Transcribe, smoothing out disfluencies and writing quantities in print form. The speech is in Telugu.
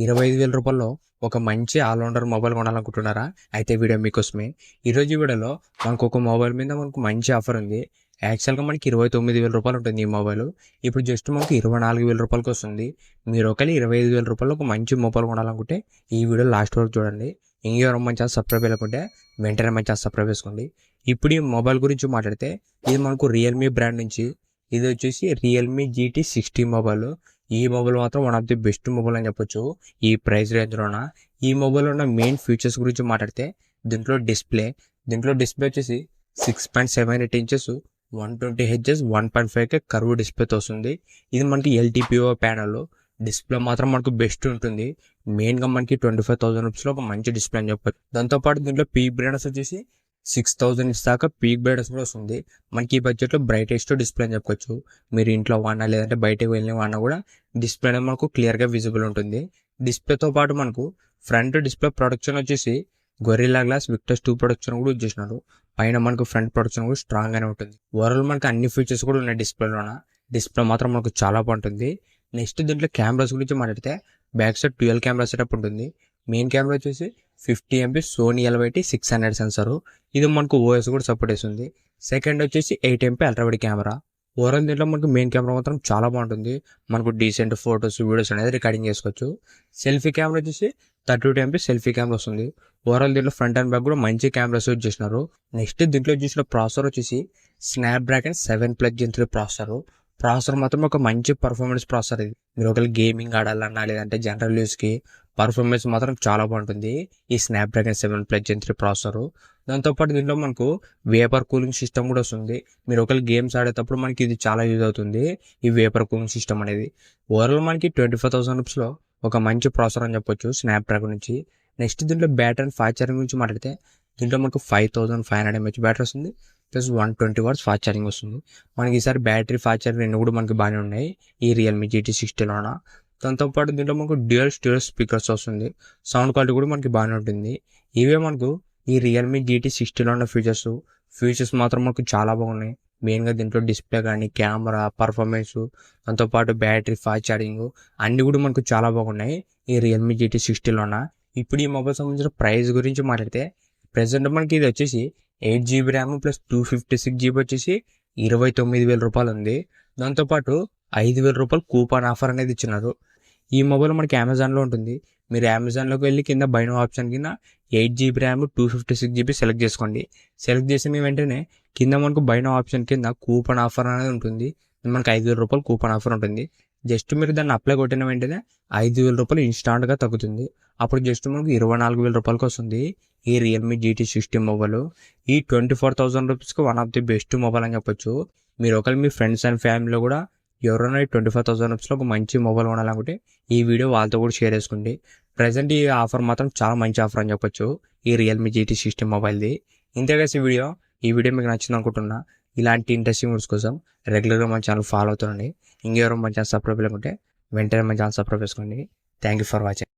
25,000 రూపాయల్లో ఒక మంచి ఆల్రౌండర్ మొబైల్ కొనాలనుకుంటున్నారా? అయితే వీడియో మీకోసమే. ఈరోజు ఈ వీడియోలో మనకు ఒక మొబైల్ మీద మనకు మంచి ఆఫర్ ఉంది. యాక్చువల్గా మనకి 29,000 రూపాయలు ఉంటుంది ఈ మొబైల్. ఇప్పుడు జస్ట్ మనకు 24,000 రూపాయలకి వస్తుంది. మీరు ఒకవేళ 25,000 రూపాయలు ఒక మంచి మొబైల్ కొనాలనుకుంటే ఈ వీడియో లాస్ట్ వరకు చూడండి. ఇంకెవరు మంచి సబ్స్క్రైబ్ చేయకుంటే వెంటనే మంచి సబ్స్క్రైబ్ చేసుకోండి. ఇప్పుడు ఈ మొబైల్ గురించి మాట్లాడితే ఇది మనకు రియల్మీ బ్రాండ్ నుంచి, ఇది వచ్చేసి రియల్మీ GT 60 మొబైల్. ఈ మొబైల్ మాత్రం one of the best mobile అని చెప్పొచ్చు ఈ ప్రైస్ రేంజ్లోన. ఈ మొబైల్ ఉన్న మెయిన్ ఫీచర్స్ గురించి మాట్లాడితే దీంట్లో డిస్ప్లే వచ్చేసి 6.78 ఇంచెస్ 120Hz 1.5K కర్వ్ డిస్ప్లేతో వస్తుంది. ఇది మనకి LTPO ప్యానల్. డిస్ప్లే మాత్రం మనకు బెస్ట్ ఉంటుంది. మెయిన్గా మనకి 25,000 రూపీస్లో ఒక మంచి డిస్ప్లే అని చెప్పొచ్చు. దాంతోపాటు దీంట్లో పీక్ బ్రైట్నెస్ వచ్చేసి 6,000 దాకా పీక్ బ్రైట్నెస్ కూడా వస్తుంది. మనకి ఈ బడ్జెట్లో బ్రైటెస్ట్ డిస్ప్లే అని చెప్పుకోవచ్చు. మీరు ఇంట్లో వాడినా లేదంటే బయటకు వెళ్ళిన వాడినా కూడా డిస్ప్లే అనేది మనకు క్లియర్గా విజిబుల్ ఉంటుంది. డిస్ప్లేతో పాటు మనకు ఫ్రంట్ డిస్ప్లే ప్రొటెక్షన్ వచ్చేసి గొరిల్లా గ్లాస్ విక్టర్స్ 2 ప్రొటెక్షన్ కూడా యూజ్ చేసినారు. పైన మనకు ఫ్రంట్ ప్రొటెక్షన్ కూడా స్ట్రాంగ్ గానే ఉంటుంది. ఓవరాల్ మనకి అన్ని ఫీచర్స్ కూడా ఉన్నాయి డిస్ప్లేలోన. డిస్ప్లే మాత్రం మనకు చాలా బాగుంటుంది. నెక్స్ట్ దీంట్లో కెమెరాస్ గురించి మాట్లాడితే బ్యాక్ సైడ్ 12 కెమెరా సెటప్ ఉంటుంది. మెయిన్ కెమెరా వచ్చేసి 50MP సోనీ LYT 600 సెన్సార్. ఇది మనకు OS కూడా సపోర్ట్ చేస్తుంది. సెకండ్ వచ్చేసి 8MP అల్ట్రావైడ్ కెమెరా. ఓవరాల్ దీంట్లో మనకు మెయిన్ కెమెరా మాత్రం చాలా బాగుంటుంది. మనకు డీసెంట్ ఫొటోస్ వీడియోస్ అనేది రికార్డింగ్ చేసుకోవచ్చు. సెల్ఫీ కెమెరా వచ్చేసి 32MP సెల్ఫీ కెమెరా వస్తుంది. ఓవరాల్ దీంట్లో ఫ్రంట్ అండ్ బ్యాక్ కూడా మంచి కెమెరాస్ యూజ్ చేసినారు. నెక్స్ట్ దీంట్లో చూసిన ప్రాసెసర్ వచ్చేసి స్నాప్డ్రాగన్ 7+ Gen 3 ప్రాసెసర్ మాత్రం ఒక మంచి పర్ఫార్మెన్స్ ప్రాసెసర్. ఇది మీరు ఒకవేళ గేమింగ్ ఆడాలన్నా లేదంటే జనరల్ యూస్కి పర్ఫార్మెన్స్ మాత్రం చాలా బాగుంటుంది ఈ స్నాప్డ్రాగన్ 7+ Gen 3 ప్రాసెసర్. దాంతోపాటు దీంట్లో మనకు వేపర్ కూలింగ్ సిస్టమ్ కూడా వస్తుంది. మీరు ఒకవేళ గేమ్స్ ఆడేటప్పుడు మనకి ఇది చాలా యూజ్ అవుతుంది ఈ వేపర్ కూలింగ్ సిస్టమ్ అనేది. ఓవరాల్ మనకి 25,000 రూపీస్లో ఒక మంచి ప్రాసెసర్ అని చెప్పొచ్చు స్నాప్డ్రాగన్ నుంచి. నెక్స్ట్ దీంట్లో బ్యాటరీ అండ్ ఫాస్ట్ ఛార్జింగ్ గురించి మాట్లాడితే దీంట్లో మనకు 5500 mAh బ్యాటరీ వస్తుంది. ప్లస్ 120 watts ఫాస్ట్ ఛార్జింగ్ వస్తుంది. మనకి ఈసారి బ్యాటరీ ఫాస్ట్ ఛార్జింగ్ రెండు కూడా మనకి బాగానే ఉన్నాయి ఈ రియల్మీ GT 60లోన. దాంతోపాటు దీంట్లో మనకు డ్యూయల్ స్టీరియో స్పీకర్స్ వస్తుంది. సౌండ్ క్వాలిటీ కూడా మనకి బాగానే ఉంటుంది. ఇవే మనకు ఈ రియల్మీ GT 60లో ఉన్న ఫీచర్స్ మాత్రం మనకు చాలా బాగున్నాయి. మెయిన్గా దీంట్లో డిస్ప్లే కానీ కెమెరా పర్ఫార్మెన్స్, దాంతోపాటు బ్యాటరీ ఫాస్ట్ ఛార్జింగ్ అన్నీ కూడా మనకు చాలా బాగున్నాయి ఈ రియల్మీ GT 60లోన. ఇప్పుడు ఈ మొబైల్ సంబంధించిన ప్రైస్ గురించి మాట్లాడితే ప్రెసెంట్ మనకి ఇది వచ్చేసి 8GB ర్యామ్ ప్లస్ 256GB వచ్చేసి 29,000 రూపాయలు ఉంది. దాంతోపాటు 5,000 రూపాయలు కూపన్ ఆఫర్ అనేది ఇచ్చినారు. ఈ మొబైల్ మనకి అమెజాన్లో ఉంటుంది. మీరు అమెజాన్లోకి వెళ్ళి కింద బై నౌ ఆప్షన్ కింద 8GB ర్యామ్ 256GB సెలెక్ట్ చేసుకోండి. సెలెక్ట్ చేసిన వెంటనే కింద మనకు బై నౌ ఆప్షన్ కింద కూపన్ ఆఫర్ అనేది ఉంటుంది. మనకు 5,000 రూపాయలు కూపన్ ఆఫర్ ఉంటుంది. జస్ట్ మీరు దాన్ని అప్లై కొట్టిన వెంటనే 5,000 రూపాయలు ఇన్స్టాంట్గా తగ్గుతుంది. అప్పుడు జస్ట్ మనకు 24,000 రూపాయలకి వస్తుంది ఈ రియల్మీ GT 60 మొబైల్. ఈ 24,000 రూపీస్కి one of the best mobile అని చెప్పొచ్చు. మీరు ఒకవేళ మీ ఫ్రెండ్స్ అండ్ ఫ్యామిలీలో కూడా ఎవరైనా 25,000 రూపీస్లో ఒక మంచి మొబైల్ కొనాలనుకుంటే ఈ వీడియో వాళ్ళతో కూడా షేర్ చేసుకోండి. ప్రజెంట్ ఈ ఆఫర్ మాత్రం చాలా మంచి ఆఫర్ అని చెప్పొచ్చు ఈ రియల్మీ GT 60 మొబైల్ది. ఇంతేగా ఈ వీడియో మీకు నచ్చింది అనుకుంటున్నా. ఇలాంటి ఇంట్రెస్టింగ్ వీడియోస్ కోసం రెగ్యులర్గా మన ఛానల్ ఫాలో అవుతుండండి. ఇంకెవరో మన ఛానల్ సబ్స్క్రైబ్ లేకుంటే వెంటనే మన ఛానల్ సబ్స్క్రైబ్ చేసుకోండి. Thank you for watching.